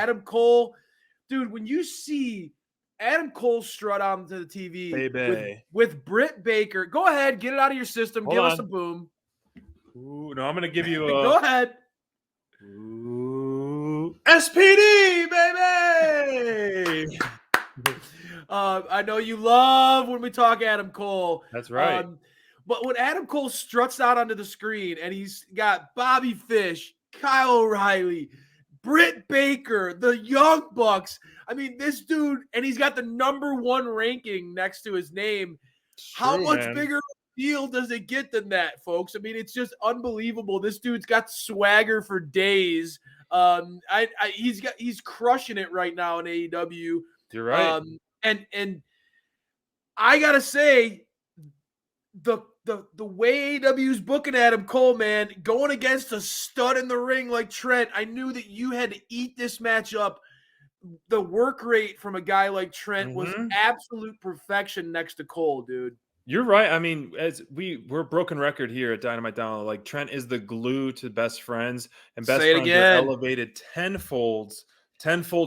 Adam Cole, dude, when you see Adam Cole strut onto the TV with Britt Baker, go ahead, get it out of your system. Give us a boom. Ooh, no, I'm going to give you a... Go ahead. Ooh, SPD, baby! I know you love when we talk Adam Cole. That's right. But when Adam Cole struts out onto the screen and he's got Bobby Fish, Kyle O'Reilly, Britt Baker, the Young Bucks. I mean, this dude, and he's got the #1 ranking next to his name. How much bigger of a deal does it get than that, folks? I mean, it's just unbelievable. This dude's got swagger for days. He's crushing it right now in AEW. You're right. And I gotta say, the way AEW's booking Adam Cole, man, going against a stud in the ring like Trent, I knew that you had to eat this match up. The work rate from a guy like Trent was absolute perfection next to Cole, dude. You're right. I mean, as we're a broken record here at Dynamite Down. Like, Trent is the glue to Best Friends, and Best Friends are elevated tenfold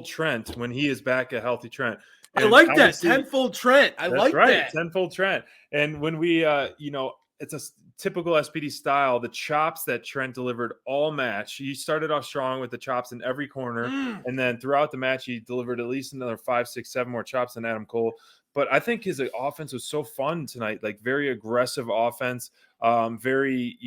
Trent when he is back at Healthy Trent. And I like that tenfold Trent. I like that tenfold Trent. And when we, it's a typical SPD style. The chops that Trent delivered all match. He started off strong with the chops in every corner, and then throughout the match, he delivered at least another 5, 6, 7 more chops than Adam Cole. But I think his offense was so fun tonight, like very aggressive offense, very,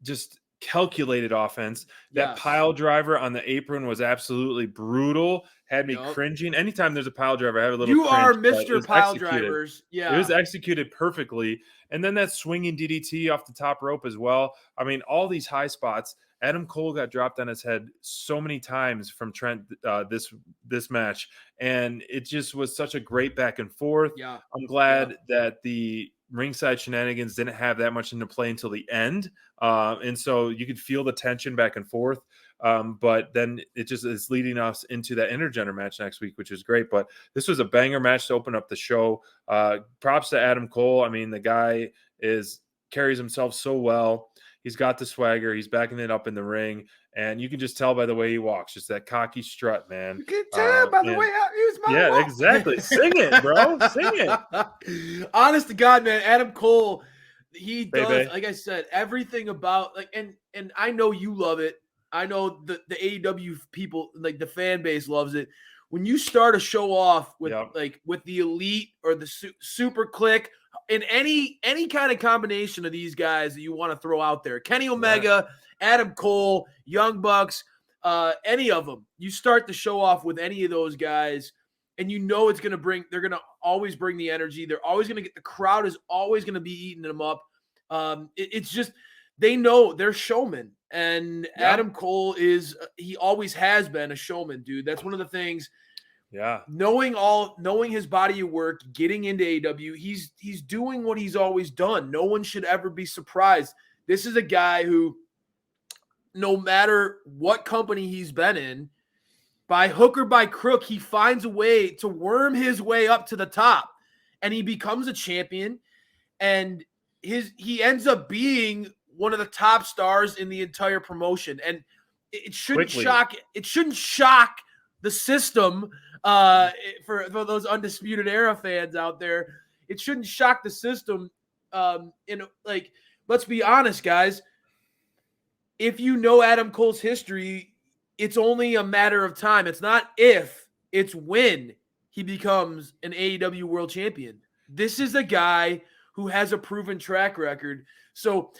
just calculated offense. That pile driver on the apron was absolutely brutal. Had me cringing. Anytime there's a pile driver, I have a little cringe. You are Mr. Pile Drivers. Yeah. It was executed perfectly. And then that swinging DDT off the top rope as well. I mean, all these high spots. Adam Cole got dropped on his head so many times from Trent this match. And it just was such a great back and forth. Yeah. I'm glad that the ringside shenanigans didn't have that much into play until the end. And so you could feel the tension back and forth. But then it just is leading us into that intergender match next week, which is great. But this was a banger match to open up the show. Props to Adam Cole. I mean, the guy carries himself so well. He's got the swagger. He's backing it up in the ring. And you can just tell by the way he walks, just that cocky strut, man. You can tell by the way I use my walk. Exactly. Sing it, bro. Sing it. Honest to God, man, Adam Cole, he does, like I said, everything about, like, and I know you love it. I know the AEW people, like the fan base loves it. When you start a show off with with the Elite or the Super Click, in any kind of combination of these guys that you want to throw out there, Kenny Omega, Adam Cole, Young Bucks, any of them, you start the show off with any of those guys, and you know they're going to always bring the energy. They're always going to the crowd is always going to be eating them up. It's just, they know they're showmen. And Adam Cole he always has been a showman, dude. That's one of the things. Yeah. Knowing his body of work, getting into AEW, he's doing what he's always done. No one should ever be surprised. This is a guy who, no matter what company he's been in, by hook or by crook, he finds a way to worm his way up to the top, and he becomes a champion, and he ends up being one of the top stars in the entire promotion. And it shouldn't shock the system, for those Undisputed Era fans out there. It shouldn't shock the system. Let's be honest, guys. If you know Adam Cole's history, it's only a matter of time. It's not if, it's when he becomes an AEW World Champion. This is a guy who has a proven track record. So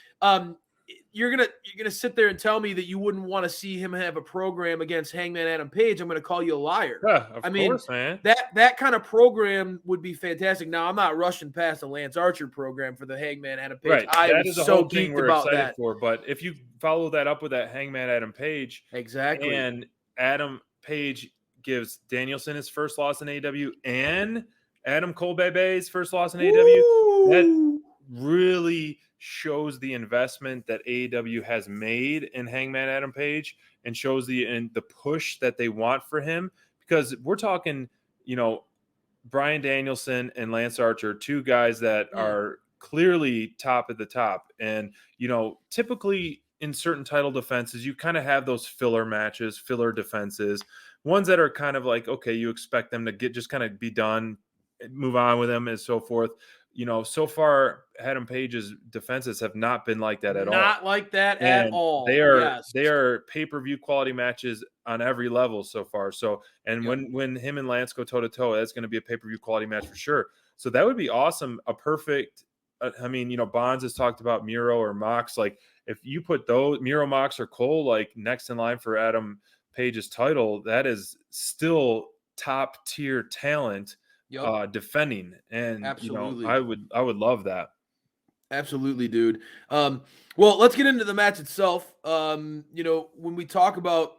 you're gonna sit there and tell me that you wouldn't want to see him have a program against Hangman Adam Page. I'm gonna call you a liar. Yeah, of course, man. That kind of program would be fantastic. Now, I'm not rushing past the Lance Archer program for the Hangman Adam Page. Right. I that am is a so whole thing geeked we're about excited that. for. But if you follow that up with that Hangman Adam Page, exactly, and Adam Page gives Danielson his first loss in AEW, and Adam Cole Bebe's first loss in AEW, that really shows the investment that AEW has made in Hangman Adam Page, and shows the push that they want for him, because we're talking, Bryan Danielson and Lance Archer, two guys that are clearly top at the top. And, typically in certain title defenses, you kind of have those filler matches, filler defenses, ones that are kind of like, okay, you expect them to just kind of be done, move on with them and so forth. So far, Adam Page's defenses have not been like that at all. Not like that at And all. they are Yes. they are pay-per-view quality matches on every level so far. So, and when him and Lance go toe-to-toe, that's going to be a pay-per-view quality match for sure. So that would be awesome. A perfect, I mean, Bonds has talked about Miro or Mox. Like, if you put those Miro, Mox, or Cole like next in line for Adam Page's title, that is still top tier talent defending. And Absolutely. I would love that. Absolutely, dude. Well, let's get into the match itself. When we talk about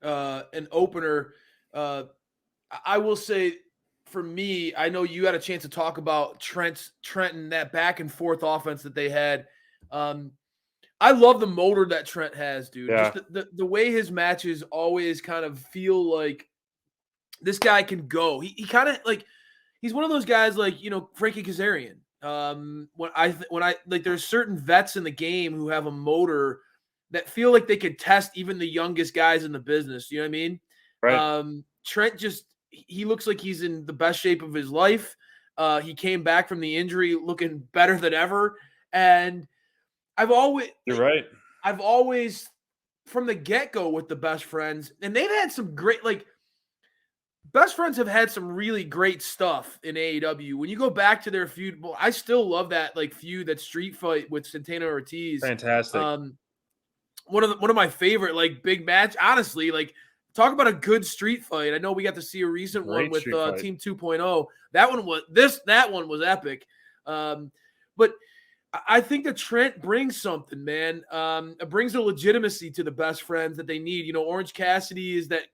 an opener, I will say, for me, I know you had a chance to talk about Trent and that back and forth offense that they had. I love the motor that Trent has, dude. Yeah. Just the way his matches always kind of feel like this guy can go. He kind of like, he's one of those guys like, Frankie Kazarian. When I like, there's certain vets in the game who have a motor that feel like they could test even the youngest guys in the business. You know what I mean? Right. Trent he looks like he's in the best shape of his life. He came back from the injury looking better than ever. And You're right. I've always, from the get-go with the Best Friends, and they've had some great, like, Best Friends have had some really great stuff in AEW. When you go back to their feud, well, I still love that feud, that street fight with Santana Ortiz. Fantastic. One of my favorite big match. Honestly, talk about a good street fight. I know we got to see a recent one with Team 2.0. That one was epic. But I think that Trent brings something, man. It brings a legitimacy to the Best Friends that they need. Orange Cassidy is that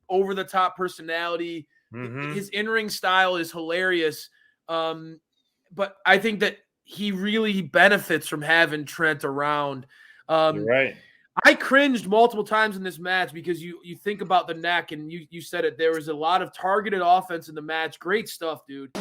over-the-top personality. Mm-hmm. His in-ring style is hilarious. But I think that he really benefits from having Trent around. You're right. I cringed multiple times in this match because you think about the neck, and you said it. There was a lot of targeted offense in the match. Great stuff, dude.